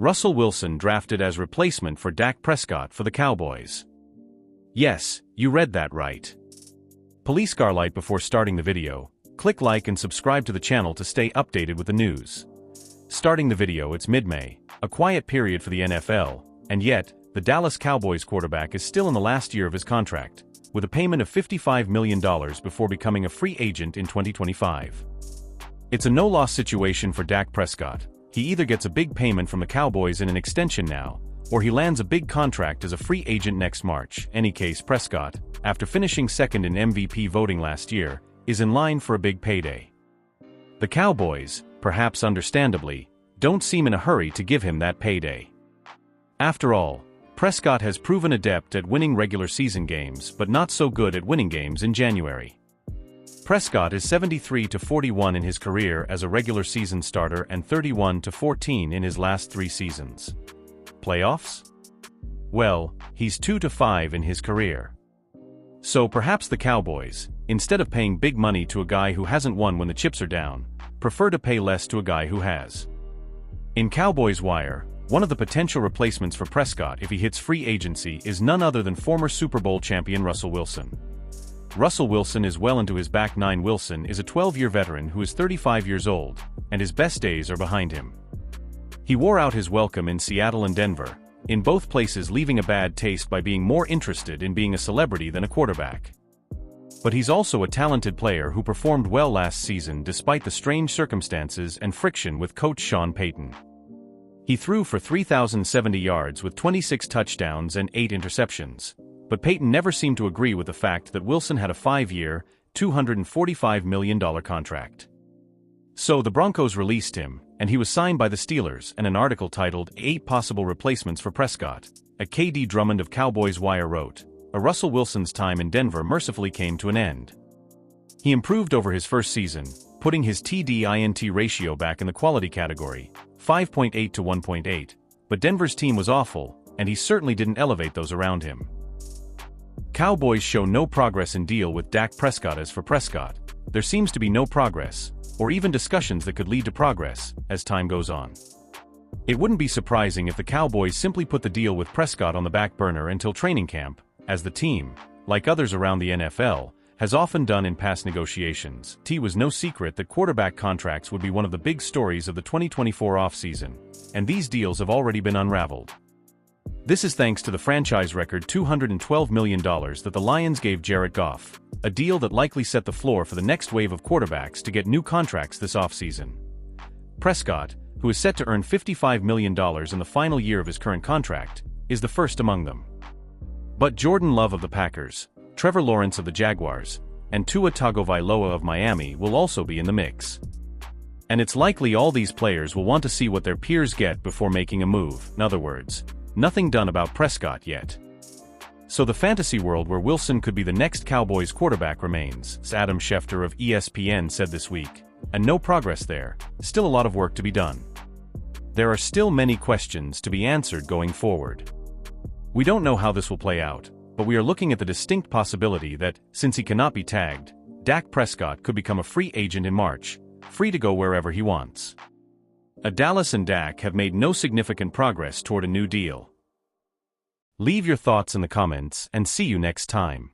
Russell Wilson drafted as replacement for Dak Prescott for the Cowboys. Yes, you read that right. Police car light before starting the video. Click like and subscribe to the channel to stay updated with the news. Starting the video, it's mid-May, a quiet period for the NFL, and yet, the Dallas Cowboys quarterback is still in the last year of his contract, with a payment of $55 million before becoming a free agent in 2025. It's a no-loss situation for Dak Prescott. He either gets a big payment from the Cowboys in an extension now, or he lands a big contract as a free agent next March. Any case, Prescott, after finishing second in MVP voting last year, is in line for a big payday. The Cowboys, perhaps understandably, don't seem in a hurry to give him that payday. After all, Prescott has proven adept at winning regular season games but not so good at winning games in January. Prescott is 73-41 in his career as a regular season starter and 31-14 in his last 3 seasons. Playoffs? Well, he's 2-5 in his career. So perhaps the Cowboys, instead of paying big money to a guy who hasn't won when the chips are down, prefer to pay less to a guy who has. In Cowboys Wire, one of the potential replacements for Prescott if he hits free agency is none other than former Super Bowl champion Russell Wilson. Russell Wilson is well into his back nine. Wilson is a 12-year veteran who is 35 years old, and his best days are behind him. He wore out his welcome in Seattle and Denver, in both places leaving a bad taste by being more interested in being a celebrity than a quarterback. But he's also a talented player who performed well last season despite the strange circumstances and friction with coach Sean Payton. He threw for 3,070 yards with 26 touchdowns and 8 interceptions. But Payton never seemed to agree with the fact that Wilson had a 5-year, $245 million contract. So the Broncos released him, and he was signed by the Steelers, and an article titled 8 Possible Replacements for Prescott, a K.D. Drummond of Cowboys Wire wrote, Russell Wilson's time in Denver mercifully came to an end. He improved over his first season, putting his TD-INT ratio back in the quality category, 5.8 to 1.8, but Denver's team was awful, and he certainly didn't elevate those around him. Cowboys show no progress in deal with Dak Prescott. As for Prescott, there seems to be no progress, or even discussions that could lead to progress, as time goes on. It wouldn't be surprising if the Cowboys simply put the deal with Prescott on the back burner until training camp, as the team, like others around the NFL, has often done in past negotiations. It was no secret that quarterback contracts would be one of the big stories of the 2024 offseason, and these deals have already been unraveled. This is thanks to the franchise record $212 million that the Lions gave Jared Goff, a deal that likely set the floor for the next wave of quarterbacks to get new contracts this offseason. Prescott, who is set to earn $55 million in the final year of his current contract, is the first among them. But Jordan Love of the Packers, Trevor Lawrence of the Jaguars, and Tua Tagovailoa of Miami will also be in the mix. And it's likely all these players will want to see what their peers get before making a move. In other words, nothing done about Prescott yet. So the fantasy world where Wilson could be the next Cowboys quarterback remains, Adam Schefter of ESPN said this week, and no progress there, still a lot of work to be done. There are still many questions to be answered going forward. We don't know how this will play out, but we are looking at the distinct possibility that, since he cannot be tagged, Dak Prescott could become a free agent in March, free to go wherever he wants. Dallas and Dak have made no significant progress toward a new deal. Leave your thoughts in the comments and see you next time.